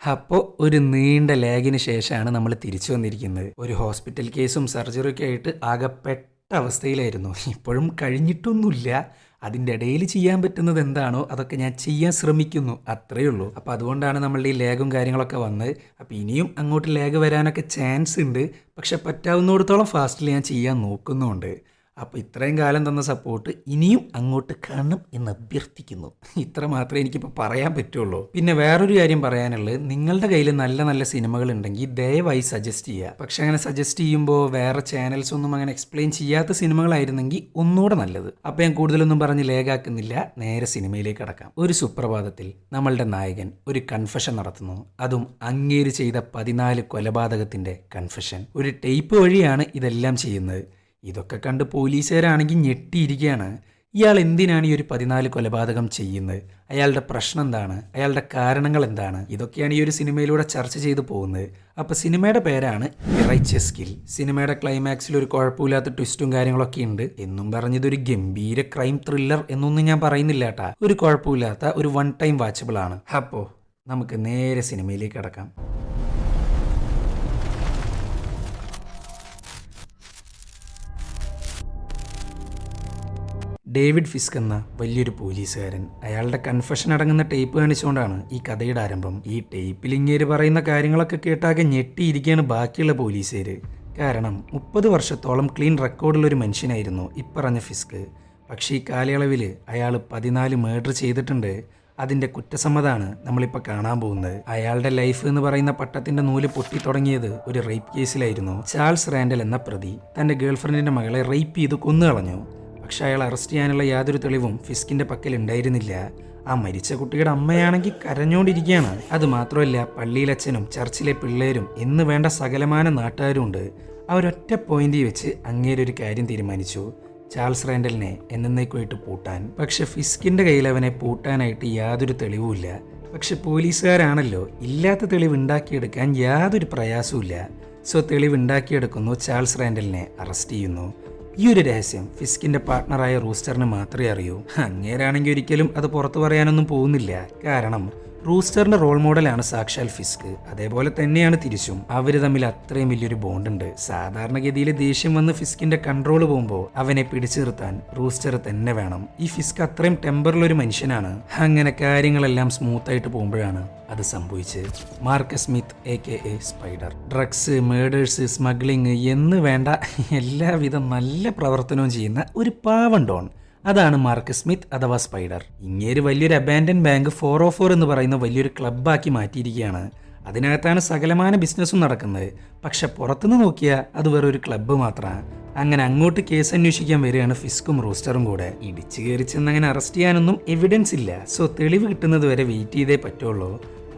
അപ്പോൾ ഒരു നീണ്ട ലാഗിന് ശേഷമാണ് നമ്മൾ തിരിച്ചു വന്നിരിക്കുന്നത്. ഒരു ഹോസ്പിറ്റൽ കേസും സർജറിയൊക്കെ ആയിട്ട് ആകെപ്പെട്ട അവസ്ഥയിലായിരുന്നു. ഇപ്പോഴും കഴിഞ്ഞിട്ടൊന്നുമില്ല. അതിൻ്റെ ഇടയിൽ ചെയ്യാൻ പറ്റുന്നത് എന്താണോ അതൊക്കെ ഞാൻ ചെയ്യാൻ ശ്രമിക്കുന്നു, അത്രയേ ഉള്ളൂ. അപ്പോൾ അതുകൊണ്ടാണ് നമ്മളുടെ ഈ ലാഗും കാര്യങ്ങളൊക്കെ വന്നത്. അപ്പോൾ ഇനിയും അങ്ങോട്ട് ലാഗ് വരാനൊക്കെ ചാൻസ് ഉണ്ട്. പക്ഷെ പറ്റാവുന്നിടത്തോളം ഫാസ്റ്റിൽ ഞാൻ ചെയ്യാൻ നോക്കുന്നുമുണ്ട്. അപ്പോൾ ഇത്രയും കാലം തന്ന സപ്പോർട്ട് ഇനിയും അങ്ങോട്ട് കാണണം എന്ന് അഭ്യർത്ഥിക്കുന്നു. ഇത്ര മാത്രമേ എനിക്കിപ്പോൾ പറയാൻ പറ്റുള്ളൂ. പിന്നെ വേറൊരു കാര്യം പറയാനുള്ളത്, നിങ്ങളുടെ കയ്യിൽ നല്ല നല്ല സിനിമകൾ ഉണ്ടെങ്കിൽ ദയവായി സജസ്റ്റ് ചെയ്യുക. പക്ഷെ അങ്ങനെ സജസ്റ്റ് ചെയ്യുമ്പോൾ വേറെ ചാനൽസ് ഒന്നും അങ്ങനെ എക്സ്പ്ലെയിൻ ചെയ്യാത്ത സിനിമകളായിരുന്നെങ്കിൽ ഒന്നുകൂടെ നല്ലത്. അപ്പോൾ ഞാൻ കൂടുതലൊന്നും പറഞ്ഞ് ലേഖാക്കുന്നില്ല, നേരെ സിനിമയിലേക്ക് കടക്കാം. ഒരു സുപ്രഭാതത്തിൽ നമ്മളുടെ നായകൻ ഒരു കൺഫഷൻ നടത്തുന്നു. അതും അങ്ങേര് ചെയ്ത 14 കൊലപാതകത്തിൻ്റെ കൺഫഷൻ. ഒരു ടേപ്പ് വഴിയാണ് ഇതെല്ലാം ചെയ്യുന്നത്. ഇതൊക്കെ കണ്ട് പോലീസുകാരാണെങ്കിൽ ഞെട്ടിയിരിക്കുകയാണ്. ഇയാൾ എന്തിനാണ് ഈ ഒരു 14 കൊലപാതകം ചെയ്യുന്നത്? അയാളുടെ പ്രശ്നം എന്താണ്? അയാളുടെ കാരണങ്ങൾ എന്താണ്? ഇതൊക്കെയാണ് ഈ ഒരു സിനിമയിലൂടെ ചർച്ച ചെയ്തു പോകുന്നത്. അപ്പോൾ സിനിമയുടെ പേരാണ് റൈച്ചസ് കിൽ. സിനിമയുടെ ക്ലൈമാക്സിൽ ഒരു കുഴപ്പമില്ലാത്ത ട്വിസ്റ്റും കാര്യങ്ങളൊക്കെ ഉണ്ട്. എന്നും പറഞ്ഞതൊരു ഗംഭീര ക്രൈം ത്രില്ലർ എന്നൊന്നും ഞാൻ പറയുന്നില്ല കേട്ടാ. ഒരു കുഴപ്പമില്ലാത്ത ഒരു വൺ ടൈം വാച്ചബിൾ ആണ്. അപ്പോൾ നമുക്ക് നേരെ സിനിമയിലേക്ക് കടക്കാം. ഡേവിഡ് ഫിസ്ക് എന്ന വലിയൊരു പോലീസുകാരൻ, അയാളുടെ കൺഫഷൻ അടങ്ങുന്ന ടേപ്പ് കാണിച്ചുകൊണ്ടാണ് ഈ കഥയുടെ ആരംഭം. ഈ ടേപ്പിൽ ഇങ്ങേര് പറയുന്ന കാര്യങ്ങളൊക്കെ കേട്ടാകെ ഞെട്ടിയിരിക്കുകയാണ് ബാക്കിയുള്ള പോലീസുകാർ. കാരണം 30 വർഷത്തോളം ക്ലീൻ റെക്കോർഡുള്ളൊരു മനുഷ്യനായിരുന്നു ഇപ്പറഞ്ഞ ഫിസ്ക്. പക്ഷേ ഈ കാലയളവിൽ അയാൾ 14 മർഡർ ചെയ്തിട്ടുണ്ട്. അതിൻ്റെ കുറ്റസമ്മതമാണ് നമ്മളിപ്പോൾ കാണാൻ പോകുന്നത്. അയാളുടെ ലൈഫ് എന്ന് പറയുന്ന പട്ടത്തിൻ്റെ നൂല് പൊട്ടി തുടങ്ങിയത് ഒരു റേപ്പ് കേസിലായിരുന്നു. ചാൾസ് റാൻഡൽ എന്ന പ്രതി തൻ്റെ ഗേൾഫ്രണ്ടിൻ്റെ മകളെ റേപ്പ് ചെയ്ത് കൊന്നുകളഞ്ഞു. പക്ഷെ അയാൾ അറസ്റ്റ് ചെയ്യാനുള്ള യാതൊരു തെളിവും ഫിസ്കിൻ്റെ പക്കൽ ഉണ്ടായിരുന്നില്ല. ആ മരിച്ച കുട്ടിയുടെ അമ്മയാണെങ്കിൽ കരഞ്ഞുകൊണ്ടിരിക്കുകയാണ്. അതുമാത്രമല്ല, പള്ളിയിലച്ഛനും ചർച്ചിലെ പിള്ളേരും എന്ന് വേണ്ട സകലമാന നാട്ടുകാരും ഉണ്ട്. അവരൊറ്റ പോയിന്റിൽ വെച്ച് അങ്ങേരൊരു കാര്യം തീരുമാനിച്ചു: ചാൾസ് റാൻഡലിനെ എന്നേക്കുമായിട്ട് പൂട്ടാൻ. പക്ഷെ ഫിസ്കിൻ്റെ കയ്യിൽ അവനെ പൂട്ടാനായിട്ട് യാതൊരു തെളിവുമില്ല. പക്ഷെ പോലീസുകാരാണല്ലോ, ഇല്ലാത്ത തെളിവ് ഉണ്ടാക്കിയെടുക്കാൻ യാതൊരു പ്രയാസവുമില്ല. സോ തെളിവ് ഉണ്ടാക്കിയെടുക്കുന്നു, ചാൾസ് റാൻഡലിനെ അറസ്റ്റ് ചെയ്യുന്നു. ഈ ഒരു രഹസ്യം ഫിസ്കിൻ്റെ പാർട്ട്ണറായ റൂസ്റ്ററിന് മാത്രമേ അറിയൂ. അങ്ങേരാണെങ്കിൽ ഒരിക്കലും അത് പുറത്തു പറയാനൊന്നും പോകുന്നില്ല. കാരണം റൂസ്റ്ററിന്റെ റോൾ മോഡലാണ് സാക്ഷാൽ ഫിസ്ക്. അതേപോലെ തന്നെയാണ് തിരിച്ചും. അവര് തമ്മിൽ അത്രയും വലിയൊരു ബോണ്ടുണ്ട്. സാധാരണഗതിയിൽ ദേഷ്യം വന്ന് ഫിസ്കിന്റെ കൺട്രോൾ പോകുമ്പോൾ അവനെ പിടിച്ചു നിർത്താൻ റൂസ്റ്റർ തന്നെ വേണം. ഈ ഫിസ്ക് അത്രയും ടെമ്പറിലൊരു മനുഷ്യനാണ്. അങ്ങനെ കാര്യങ്ങളെല്ലാം സ്മൂത്ത് ആയിട്ട് പോകുമ്പോഴാണ് അത് സംഭവിച്ചത്. Marcus Smith AKA spider, drugs, murders, smuggling എന്ന് വേണ്ട എല്ലാവിധ നല്ല പ്രവർത്തനവും ചെയ്യുന്ന ഒരു പാവം ഡോൺ. അതാണ് മാർക്കസ് സ്മിത്ത് അഥവാ സ്പൈഡർ. ഇങ്ങേര് വലിയൊരു അബാൻഡൻ ബാങ്ക് 404 എന്ന് പറയുന്ന വലിയൊരു ക്ലബ്ബാക്കി മാറ്റിയിരിക്കുകയാണ്. അതിനകത്താണ് സകലമാന ബിസിനസ്സും നടക്കുന്നത്. പക്ഷെ പുറത്തുനിന്ന് നോക്കിയാൽ അത് വേറൊരു ക്ലബ്ബ് മാത്രമാണ്. അങ്ങനെ അങ്ങോട്ട് കേസ് അന്വേഷിക്കാൻ വരികയാണ് ഫിസ്കും റൂസ്റ്ററും കൂടെ. ഇടിച്ചു കയറി ചെന്നങ്ങനെ അറസ്റ്റ് ചെയ്യാനൊന്നും എവിഡൻസ് ഇല്ല. സോ തെളിവ് കിട്ടുന്നത് വരെ വെയിറ്റ് ചെയ്തേ പറ്റുള്ളൂ.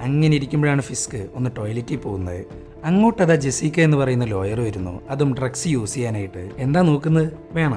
അങ്ങനെ ഇരിക്കുമ്പോഴാണ് ഫിസ്ക് ഒന്ന് ടോയ്ലറ്റിൽ പോകുന്നത്. അങ്ങോട്ടതാ ജെസിക്ക എന്ന് പറയുന്ന ലോയർ വരുന്നു, അതും ഡ്രഗ്സ് യൂസ് ചെയ്യാനായിട്ട്. എന്താ നോക്കുന്നത്? വേണ.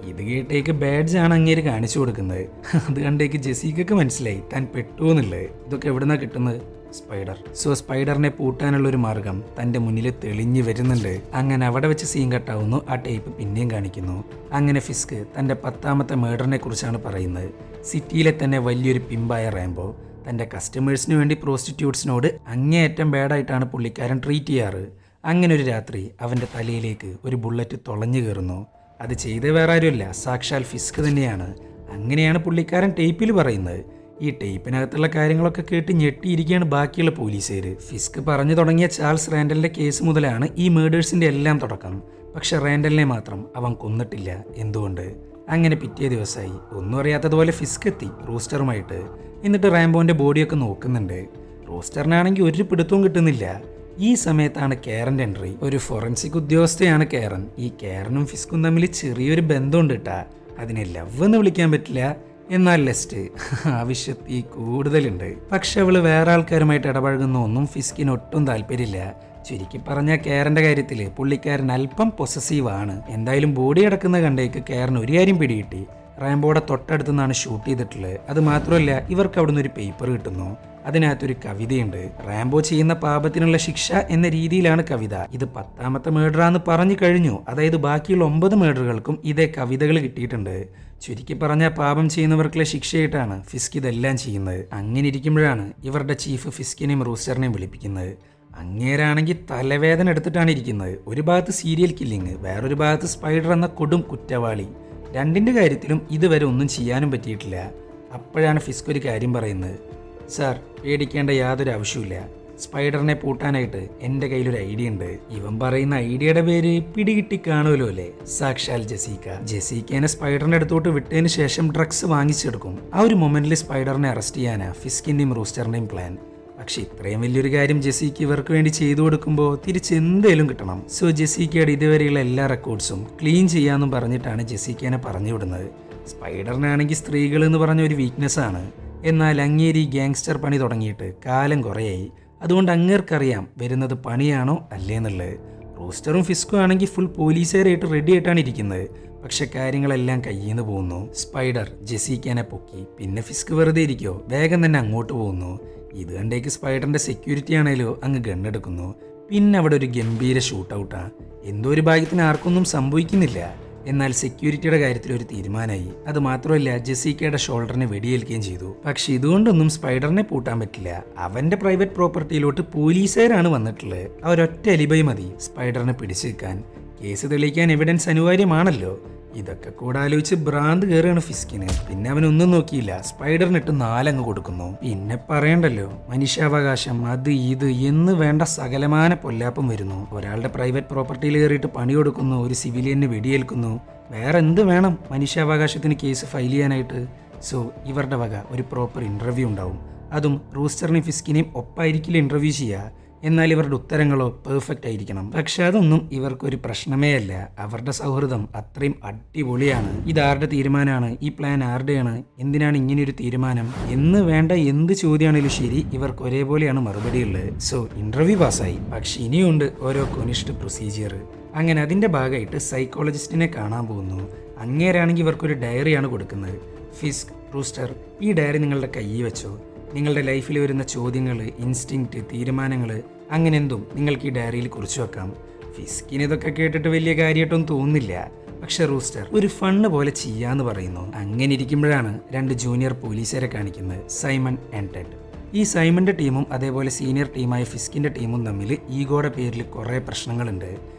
ഇത് കേട്ടേക്ക് ബാഡ്ജാണ് അങ്ങേര് കാണിച്ചു കൊടുക്കുന്നത്. അത് കണ്ടേക്ക് ജെസിക്കക്ക് മനസ്സിലായി താൻ പെട്ടുവെന്നുള്ളത്. ഇതൊക്കെ എവിടുന്നാ കിട്ടുന്നത്? സ്പൈഡർ. സോ സ്പൈഡറിനെ പൂട്ടാനുള്ളൊരു മാർഗം തൻ്റെ മുന്നിൽ തെളിഞ്ഞു വരുന്നുണ്ട്. അങ്ങനെ അവിടെ വെച്ച് സീൻ കട്ടാവുന്നു. ആ ടേപ്പ് പിന്നെയും കാണിക്കുന്നു. അങ്ങനെ ഫിസ്ക് തൻ്റെ 10ാമത്തെ മേഡറിനെ കുറിച്ചാണ് പറയുന്നത്. സിറ്റിയിലെ തന്നെ വലിയൊരു പിമ്പായ റാംബോ തൻ്റെ കസ്റ്റമേഴ്സിന് വേണ്ടി പ്രോസ്റ്റിറ്റ്യൂട്ട്സിനോട് അങ്ങേയറ്റം ബാഡായിട്ടാണ് പുള്ളിക്കാരൻ ട്രീറ്റ് ചെയ്യാറ്. അങ്ങനെ ഒരു രാത്രി അവൻ്റെ തലയിലേക്ക് ഒരു ബുള്ളറ്റ് തുളഞ്ഞു കയറുന്നു. അത് ചെയ്ത് വേറെ ആരുമല്ല, സാക്ഷാൽ ഫിസ്ക് തന്നെയാണ്. അങ്ങനെയാണ് പുള്ളിക്കാരൻ ടേപ്പിൽ പറയുന്നത്. ഈ ടേപ്പിനകത്തുള്ള കാര്യങ്ങളൊക്കെ കേട്ട് ഞെട്ടിയിരിക്കുകയാണ് ബാക്കിയുള്ള പോലീസുകാർ. ഫിസ്ക് പറഞ്ഞു തുടങ്ങിയ ചാൾസ് റാൻഡലിൻ്റെ കേസ് മുതലാണ് ഈ മേഡേഴ്സിൻ്റെ എല്ലാം തുടക്കം. പക്ഷെ റാൻഡലിനെ മാത്രം അവൻ കൊന്നിട്ടില്ല. എന്തുകൊണ്ട്? അങ്ങനെ പിറ്റേ ദിവസമായി ഒന്നും അറിയാത്തതുപോലെ ഫിസ്ക് എത്തി റൂസ്റ്ററുമായിട്ട്. എന്നിട്ട് റാംബോന്റെ ബോഡിയൊക്കെ നോക്കുന്നുണ്ട്. റൂസ്റ്ററിനാണെങ്കിൽ ഒരു പിടുത്തവും കിട്ടുന്നില്ല. ഈ സമയത്താണ് കാരൻ്റെ എൻട്രി. ഒരു ഫോറൻസിക് ഉദ്യോഗസ്ഥയാണ് കാരൻ. ഈ കാരനും ഫിസ്കും തമ്മിൽ ചെറിയൊരു ബന്ധമുണ്ട് കേട്ടാ. അതിനെ ലവ് എന്ന് വിളിക്കാൻ പറ്റില്ല, എന്നാൽ ലെസ്റ്റ് ആവശ്യത്തിൽ കൂടുതലുണ്ട്. പക്ഷെ അവള് വേറെ ആൾക്കാരുമായിട്ട് ഇടപഴകുന്ന ഒന്നും ഫിസ്കിന് ഒട്ടും താല്പര്യമില്ല. ചുരുക്കി പറഞ്ഞ കാരന്റെ കാര്യത്തിൽ പുള്ളിക്കാരൻ അല്പം പൊസസീവാണ്. എന്തായാലും ബോഡി അടക്കുന്ന കണ്ടേക്ക് കാരൻ ഒരു കാര്യം പിടികിട്ടി. റാംബോയുടെ തൊട്ടടുത്ത് നിന്നാണ് ഷൂട്ട് ചെയ്തിട്ടുള്ളത്. അത് മാത്രമല്ല, ഇവർക്ക് അവിടുന്ന് ഒരു പേപ്പർ കിട്ടുന്നു. അതിനകത്തൊരു കവിതയുണ്ട്. റാംബോ ചെയ്യുന്ന പാപത്തിനുള്ള ശിക്ഷ എന്ന രീതിയിലാണ് കവിത. ഇത് 10ാമത്തെ മേഡറാന്ന് പറഞ്ഞു കഴിഞ്ഞു. അതായത് ബാക്കിയുള്ള 9 മേഡറുകൾക്കും ഇതേ കവിതകൾ കിട്ടിയിട്ടുണ്ട്. ചുരുക്കി പറഞ്ഞാൽ പാപം ചെയ്യുന്നവർക്കുള്ള ശിക്ഷയായിട്ടാണ് ഫിസ്ക് ഇതെല്ലാം ചെയ്യുന്നത്. അങ്ങനെ ഇരിക്കുമ്പോഴാണ് ഇവരുടെ ചീഫ് ഫിസ്കിനെയും റൂസ്റ്ററിനെയും വിളിപ്പിക്കുന്നത്. അങ്ങേരാണെങ്കിൽ തലവേദന എടുത്തിട്ടാണ് ഇരിക്കുന്നത്. ഒരു ഭാഗത്ത് സീരിയൽ കില്ലിങ്, വേറൊരു ഭാഗത്ത് സ്പൈഡർ എന്ന കൊടും കുറ്റവാളി. രണ്ടിൻ്റെ കാര്യത്തിലും ഇതുവരെ ഒന്നും ചെയ്യാനും പറ്റിയിട്ടില്ല. അപ്പോഴാണ് ഫിസ്ക് ഒരു കാര്യം പറയുന്നത്. സാർ, പേടിക്കേണ്ട യാതൊരു ആവശ്യമില്ല. സ്പൈഡറിനെ പൂട്ടാനായിട്ട് എൻ്റെ കയ്യിലൊരു ഐഡിയ ഉണ്ട്. ഇവൻ പറയുന്ന ഐഡിയയുടെ പേര് പിടികിട്ടി കാണുമല്ലോ അല്ലേ? സാക്ഷാൽ ജെസീക്ക. ജെസീക്കേനെ സ്പൈഡറിന്റെ അടുത്തോട്ട് വിട്ടതിന് ശേഷം ഡ്രഗ്സ് വാങ്ങിച്ചെടുക്കും. ആ ഒരു മൊമെന്റിൽ സ്പൈഡറിനെ അറസ്റ്റ് ചെയ്യാനാ ഫിസ്കിന്റെയും റൂസ്റ്ററിന്റെയും പ്ലാൻ. പക്ഷെ ഇത്രയും വലിയൊരു കാര്യം ജെസീക്ക് ഇവർക്ക് വേണ്ടി ചെയ്തു കൊടുക്കുമ്പോൾ തിരിച്ച് എന്തേലും കിട്ടണം. സോ ജെസീക്കയുടെ ഇതുവരെയുള്ള എല്ലാ റെക്കോർഡ്സും ക്ലീൻ ചെയ്യാമെന്നും പറഞ്ഞിട്ടാണ് ജെസീക്കേനെ പറഞ്ഞു വിടുന്നത്. സ്പൈഡറിനാണെങ്കിൽ സ്ത്രീകൾ എന്ന് പറഞ്ഞ ഒരു വീക്ക്നെസ് ആണ്. എന്നാൽ അങ്ങേരി ഗാങ്സ്റ്റർ പണി തുടങ്ങിയിട്ട് കാലം കുറേയായി. അതുകൊണ്ട് അങ്ങേർക്കറിയാം വരുന്നത് പണിയാണോ അല്ലേന്നുള്ളത്. റൂസ്റ്ററും ഫിസ്കും ആണെങ്കിൽ ഫുൾ പോലീസുകാരായിട്ട് റെഡി ആയിട്ടാണ് ഇരിക്കുന്നത്. പക്ഷെ കാര്യങ്ങളെല്ലാം കയ്യിൽ നിന്ന് പോകുന്നു. സ്പൈഡർ ജെസീക്കേനെ പൊക്കി. പിന്നെ ഫിസ്ക് വെറുതെ ഇരിക്കോ, വേഗം തന്നെ അങ്ങോട്ട് പോകുന്നു. ഇത് കണ്ടേക്ക് സ്പൈഡറിന്റെ സെക്യൂരിറ്റി ആണേലോ അങ്ങ് ഗണ്ണെടുക്കുന്നു. പിന്നെ അവിടെ ഒരു ഗംഭീര ഷൂട്ട് ഔട്ടാ. എന്തോ ഒരു ഭാഗ്യത്തിന് ആർക്കൊന്നും സംഭവിക്കുന്നില്ല. എന്നാൽ സെക്യൂരിറ്റിയുടെ കാര്യത്തിൽ ഒരു തീരുമാനമായി. അത് മാത്രമല്ല, ജെസീക്കയുടെ ഷോൾഡറിനെ വെടിയേൽക്കുകയും ചെയ്തു. പക്ഷെ ഇതുകൊണ്ടൊന്നും സ്പൈഡറിനെ പൂട്ടാൻ പറ്റില്ല. അവന്റെ പ്രൈവറ്റ് പ്രോപ്പർട്ടിയിലോട്ട് പോലീസുകാരാണ് വന്നിട്ടുള്ളത്. അവരൊറ്റ അലിബൈ മതി സ്പൈഡറിനെ പിടിച്ചു വെക്കാൻ. കേസ് തെളിയിക്കാൻ എവിഡൻസ് അനിവാര്യമാണല്ലോ. ഇതൊക്കെ കൂടെ ആലോചിച്ച് ഭ്രാന്ത് കയറുകയാണ് ഫിസ്കിന്. പിന്നെ അവനൊന്നും നോക്കിയില്ല, സ്പൈഡറിനിട്ട് 4 അങ്ങ് കൊടുക്കുന്നു. പിന്നെ പറയണ്ടല്ലോ, മനുഷ്യാവകാശം അത് ഇത് എന്ന് വേണ്ട സകലമാന പൊല്ലാപ്പം വരുന്നു. ഒരാളുടെ പ്രൈവറ്റ് പ്രോപ്പർട്ടിയിൽ കയറിയിട്ട് പണി കൊടുക്കുന്നു, ഒരു സിവിലിയന് വെടിയേൽക്കുന്നു. വേറെ എന്ത് വേണം മനുഷ്യാവകാശത്തിന് കേസ് ഫയൽ ചെയ്യാനായിട്ട്? സോ ഇവരുടെ വക ഒരു പ്രോപ്പർ ഇന്റർവ്യൂ ഉണ്ടാവും. അതും റൂസ്റ്ററിനെയും ഫിസ്കിനെയും ഒപ്പായിരിക്കില്ല ഇന്റർവ്യൂ ചെയ്യുക. എന്നാൽ ഇവരുടെ ഉത്തരങ്ങളോ പെർഫെക്റ്റ് ആയിരിക്കണം. പക്ഷെ അതൊന്നും ഇവർക്കൊരു പ്രശ്നമേ അല്ല. അവരുടെ സൗഹൃദം അത്രയും അടിപൊളിയാണ്. ഇതാരുടെ തീരുമാനമാണ്? ഈ പ്ലാൻ ആരുടെയാണ്? എന്തിനാണ് ഇങ്ങനെയൊരു തീരുമാനം എന്ന് വേണ്ട എന്ത് ചോദ്യമാണെങ്കിലും ശരി, ഇവർക്ക് ഒരേപോലെയാണ് മറുപടി ഉള്ളത്. സോ ഇന്റർവ്യൂ പാസ്സായി. പക്ഷെ ഇനിയുണ്ട് ഓരോ കൊനിഷ്ഠ പ്രൊസീജിയർ. അങ്ങനെ അതിന്റെ ഭാഗമായിട്ട് സൈക്കോളജിസ്റ്റിനെ കാണാൻ പോകുന്നു. അങ്ങേരാണെങ്കിൽ ഇവർക്കൊരു ഡയറിയാണ് കൊടുക്കുന്നത്. ഫിസ്ക്, റൂസ്റ്റർ, ഈ ഡയറി നിങ്ങളുടെ കയ്യിൽ വെച്ചോ. നിങ്ങളുടെ ലൈഫിൽ വരുന്ന ചോദ്യങ്ങൾ, ഇൻസ്റ്റിങ്ക്റ്റ്, തീരുമാനങ്ങൾ, അങ്ങനെ എന്തും നിങ്ങൾക്ക് ഈ ഡയറിയിൽ കുറിച്ചു വെക്കാം. ഫിസ്കിന് ഇതൊക്കെ കേട്ടിട്ട് വലിയ കാര്യമായിട്ടൊന്നും തോന്നുന്നില്ല. പക്ഷെ റൂസ്റ്റർ ഒരു ഫണ്ണ് പോലെ ചെയ്യാന്ന് പറയുന്നു. അങ്ങനെ ഇരിക്കുമ്പോഴാണ് 2 ജൂനിയർ പോലീസുകാരെ കാണിക്കുന്നത്, സൈമൺ ആൻഡ് ടെഡ്. ഈ സൈമന്റെ ടീമും അതേപോലെ സീനിയർ ടീമായ ഫിസ്കിന്റെ ടീമും തമ്മിൽ ഈഗോയുടെ പേരിൽ കുറേ പ്രശ്നങ്ങളുണ്ട്.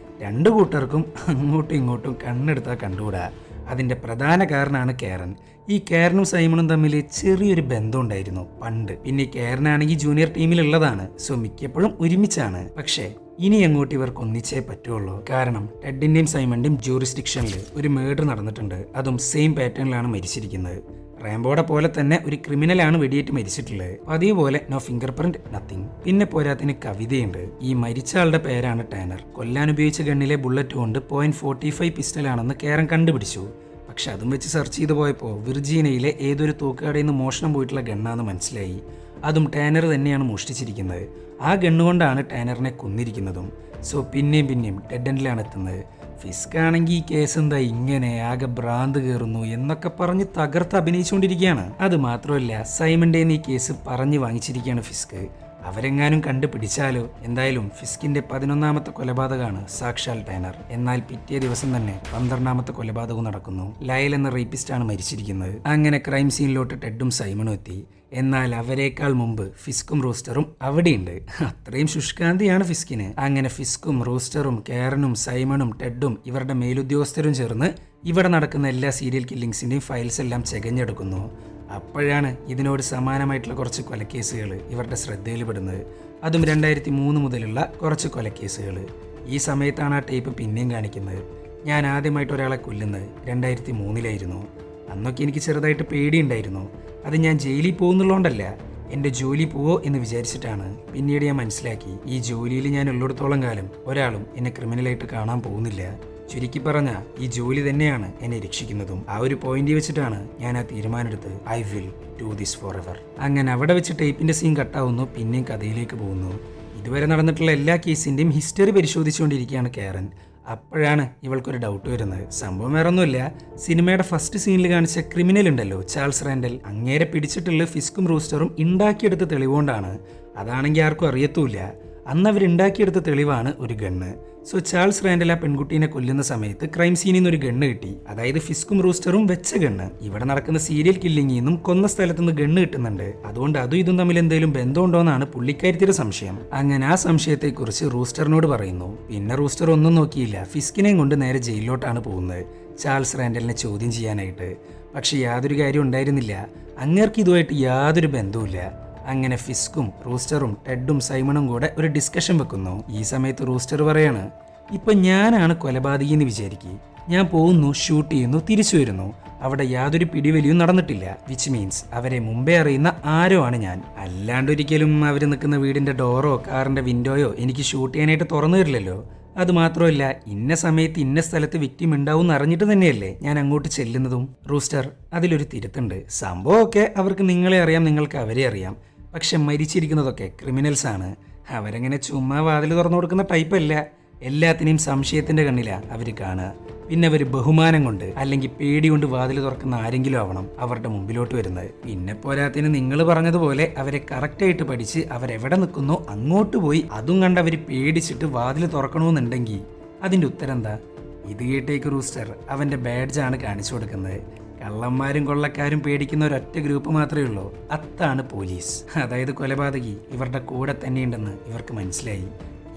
2 കൂട്ടർക്കും അങ്ങോട്ടും ഇങ്ങോട്ടും കണ്ണെടുത്താൽ കണ്ടുകൂടാ. അതിന്റെ പ്രധാന കാരണമാണ് കാരൻ. ഈ കാരനും സൈമണും തമ്മിൽ ചെറിയൊരു ബന്ധം ഉണ്ടായിരുന്നു പണ്ട്. പിന്നെ കാരനാണെങ്കിൽ ജൂനിയർ ടീമിലുള്ളതാണ്. സോ മിക്കപ്പോഴും ഒരുമിച്ചാണ്. പക്ഷേ ഇനി അങ്ങോട്ട് ഇവർക്ക് ഒന്നിച്ചേ പറ്റുള്ളൂ. കാരണം ടെഡിന്റെയും സൈമന്റെയും ജൂറിസ്ഡിക്ഷനിൽ ഒരു മേർഡർ നടന്നിട്ടുണ്ട്. അതും സെയിം പാറ്റേണിലാണ് മരിച്ചിരിക്കുന്നത്. റാംബോയുടെ പോലെ തന്നെ ഒരു ക്രിമിനലാണ് വെടിയേറ്റ് മരിച്ചിട്ടുള്ളത്. അതേപോലെ നോ ഫിംഗർ പ്രിന്റ്, നത്തിങ്. പിന്നെ പോരാത്തിന് കവിതയുണ്ട്. ഈ മരിച്ച ആളുടെ പേരാണ് ടാനർ. കൊല്ലാൻ ഉപയോഗിച്ച ഗണ്ണിലെ ബുള്ളറ്റ് കൊണ്ട് .45 പിസ്റ്റലാണെന്ന് കാരൻ കണ്ടുപിടിച്ചു. പക്ഷെ അതും വെച്ച് സെർച്ച് ചെയ്ത് പോയപ്പോൾ വിർജീനയിലെ ഏതൊരു തൂക്കുകടയിൽ നിന്ന് മോഷണം പോയിട്ടുള്ള ഗണ്ണാന്ന് മനസ്സിലായി. അതും ടാനർ തന്നെയാണ് മോഷ്ടിച്ചിരിക്കുന്നത്. ആ ഗണ്ണുകൊണ്ടാണ് ടാനറിനെ കൊന്നിരിക്കുന്നതും. സോ പിന്നെയും ഡെഡ് എൻഡിലാണ് എത്തുന്നത്. ഫിസ്ക് ആണെങ്കിൽ ഈ കേസ് എന്താ ഇങ്ങനെ, ആകെ ഭ്രാന്ത് കയറുന്നു എന്നൊക്കെ പറഞ്ഞ് തകർത്ത് അഭിനയിച്ചുകൊണ്ടിരിക്കുകയാണ്. അത് മാത്രമല്ല, സൈമന്റെ ഈ കേസ് പറഞ്ഞു വാങ്ങിച്ചിരിക്കുകയാണ് ഫിസ്ക്. അവരെങ്ങാനും കണ്ടുപിടിച്ചാലോ? എന്തായാലും ഫിസ്കിന്റെ 11ാമത്തെ കൊലപാതകമാണ് സാക്ഷാൽ ടാനർ. എന്നാൽ പിറ്റേ ദിവസം തന്നെ 12ാമത്തെ കൊലപാതകവും നടക്കുന്നു. ലയൽ എന്ന റേപ്പിസ്റ്റാണ് മരിച്ചിരിക്കുന്നത്. അങ്ങനെ ക്രൈം സീനിലോട്ട് ടെഡും സൈമണും എത്തി. എന്നാൽ അവരെക്കാൾ മുമ്പ് ഫിസ്കും റൂസ്റ്ററും അവിടെയുണ്ട്. അത്രയും ശുഷ്കാന്തിയാണ് ഫിസ്കിന്. അങ്ങനെ ഫിസ്കും റൂസ്റ്ററും കാരനും സൈമണും ടെഡും ഇവരുടെ മേലുദ്യോഗസ്ഥരും ചേർന്ന് ഇവിടെ നടക്കുന്ന എല്ലാ സീരിയൽ കില്ലിങ്സിന്റെയും ഫയൽസ് എല്ലാം ചെകഞ്ഞെടുക്കുന്നു. അപ്പോഴാണ് ഇതിനോട് സമാനമായിട്ടുള്ള കുറച്ച് കൊലക്കേസുകൾ ഇവരുടെ ശ്രദ്ധയിൽപ്പെടുന്നത്. അതും 2003 മുതലുള്ള കുറച്ച് കൊലക്കേസുകൾ. ഈ സമയത്താണ് ആ ടേപ്പ് പിന്നെയും കാണിക്കുന്നത്. ഞാൻ ആദ്യമായിട്ട് ഒരാളെ കൊല്ലുന്നത് 2003-ലായിരുന്നു. അന്നൊക്കെ എനിക്ക് ചെറുതായിട്ട് പേടിയുണ്ടായിരുന്നു. അത് ഞാൻ ജയിലിൽ പോകുന്നുള്ളതുകൊണ്ടല്ല, എൻ്റെ ജോലി പോവോ എന്ന് വിചാരിച്ചിട്ടാണ്. പിന്നീട് ഞാൻ മനസ്സിലാക്കി, ഈ ജോലിയിൽ ഞാൻ ഉള്ളിടത്തോളം കാലം ഒരാളും എന്നെ ക്രിമിനലായിട്ട് കാണാൻ പോകുന്നില്ല. ചുരുക്കി പറഞ്ഞ ഈ ജോലി തന്നെയാണ് എന്നെ രക്ഷിക്കുന്നതും. ആ ഒരു പോയിന്റ് വെച്ചിട്ടാണ് ഞാൻ ആ തീരുമാനമെടുത്ത് I will do this forever. അങ്ങനെ അവിടെ വെച്ച് ടേപ്പിന്റെ സീൻ കട്ടാവുന്നു. പിന്നെയും കഥയിലേക്ക് പോകുന്നു. ഇതുവരെ നടന്നിട്ടുള്ള എല്ലാ കേസിന്റെയും ഹിസ്റ്ററി പരിശോധിച്ചുകൊണ്ടിരിക്കുകയാണ് കാരൻ. അപ്പോഴാണ് ഇവൾക്കൊരു ഡൗട്ട് വരുന്നത്. സംഭവം വേറെ ഒന്നുമില്ല, സിനിമയുടെ ഫസ്റ്റ് സീനിൽ കാണിച്ച ക്രിമിനൽ ഉണ്ടല്ലോ ചാൾസ് റാൻഡൽ, അങ്ങേരെ പിടിച്ചിട്ടുള്ള ഫിസ്കും റൂസ്റ്ററും ഉണ്ടാക്കിയെടുത്ത തെളിവുകൊണ്ടാണ്. അതാണെങ്കിൽ ആർക്കും അറിയത്തൂല്ല. അന്ന് അവരുണ്ടാക്കിയെടുത്ത തെളിവാണ് ഒരു ഗണ്ണ്. സോ ചാൾസ് റാൻഡൽ ആ പെൺകുട്ടീനെ കൊല്ലുന്ന സമയത്ത് ക്രൈം സീനിൽ നിന്ന് ഒരു ഗണ്ണ് കിട്ടി, അതായത് ഫിസ്കും റൂസ്റ്ററും വെച്ച ഗണ്ണ്. ഇവിടെ നടക്കുന്ന സീരിയൽ കില്ലിങ്ങിൽ നിന്നും കൊന്ന സ്ഥലത്തുനിന്ന് ഗണ്ണ് കിട്ടുന്നുണ്ട്. അതുകൊണ്ട് അതും ഇതും തമ്മിൽ എന്തെങ്കിലും ബന്ധമുണ്ടോന്നാണ് പുള്ളിക്കാരിയുടെ സംശയം. അങ്ങനെ ആ സംശയത്തെക്കുറിച്ച് റൂസ്റ്ററിനോട് പറയുന്നു. പിന്നെ റൂസ്റ്റർ ഒന്നും നോക്കിയില്ല, ഫിസ്കിനെയും കൊണ്ട് നേരെ ജയിലിലോട്ടാണ് പോകുന്നത് ചാൾസ് റാൻഡലിനെ ചോദ്യം ചെയ്യാനായിട്ട്. പക്ഷെ യാതൊരു കാര്യം ഉണ്ടായിരുന്നില്ല, അങ്ങേർക്ക് ഇതുമായിട്ട് യാതൊരു ബന്ധവുമില്ല. അങ്ങനെ ഫിസ്കും റൂസ്റ്ററും ടെഡും സൈമണും കൂടെ ഒരു ഡിസ്കഷൻ വെക്കുന്നു. ഈ സമയത്ത് റൂസ്റ്റർ പറയാണ്, ഇപ്പൊ ഞാനാണ് കൊലപാതകി എന്ന് വിചാരിക്കുക, ഞാൻ പോകുന്നു, ഷൂട്ട് ചെയ്യുന്നു, തിരിച്ചു വരുന്നു, അവിടെ യാതൊരു പിടിവലിയും നടന്നിട്ടില്ല. വിച്ച് മീൻസ് അവരെ മുമ്പേ അറിയുന്ന ആരോ ആണ് ഞാൻ. അല്ലാണ്ടൊരിക്കലും അവർ നിൽക്കുന്ന വീടിന്റെ ഡോറോ കാറിന്റെ വിൻഡോയോ എനിക്ക് ഷൂട്ട് ചെയ്യാനായിട്ട് തുറന്നു തരില്ലല്ലോ. അത് മാത്രമല്ല, ഇന്ന സമയത്ത് ഇന്ന സ്ഥലത്ത് വിക്ടിം ഉണ്ടാവും എന്ന് അറിഞ്ഞിട്ട് തന്നെയല്ലേ ഞാൻ അങ്ങോട്ട് ചെല്ലുന്നതും. റൂസ്റ്റർ, അതിലൊരു തിരുത്തുണ്ട്. സംഭവമൊക്കെ അവർക്ക് നിങ്ങളെ അറിയാം, നിങ്ങൾക്ക് അവരെ അറിയാം. പക്ഷെ മരിച്ചിരിക്കുന്നതൊക്കെ ക്രിമിനൽസ് ആണ്. അവരങ്ങനെ ചുമ്മാ വാതിൽ തുറന്നു കൊടുക്കുന്ന ടൈപ്പല്ല. എല്ലാത്തിനെയും സംശയത്തിന്റെ കണ്ണിലാണ് അവർ കാണുക. പിന്നെ അവർ ബഹുമാനം കൊണ്ട് അല്ലെങ്കിൽ പേടി കൊണ്ട് വാതിൽ തുറക്കുന്ന ആരെങ്കിലും ആവണം അവരുടെ മുമ്പിലോട്ട് വരുന്നത്. പിന്നെ പോരാത്തിന് നിങ്ങൾ പറഞ്ഞതുപോലെ അവരെ കറക്റ്റായിട്ട് പഠിച്ച് അവരെവിടെ നിൽക്കുന്നോ അങ്ങോട്ട് പോയി അതും കണ്ട് അവർ പേടിച്ചിട്ട് വാതിൽ തുറക്കണമെന്നുണ്ടെങ്കിൽ അതിൻ്റെ ഉത്തരം എന്താ? ഇത് കേട്ടേക്ക് റൂസ്റ്റർ അവൻ്റെ ബാഡ്ജാണ് കാണിച്ചു കൊടുക്കുന്നത്. കള്ളന്മാരും കൊള്ളക്കാരും പേടിക്കുന്ന ഒരൊറ്റ ഗ്രൂപ്പ് മാത്രമേ ഉള്ളൂ, അതാണ് പോലീസ്. അതായത് കൊലപാതകി ഇവരുടെ കൂടെ തന്നെയുണ്ടെന്ന് ഇവർക്ക് മനസ്സിലായി.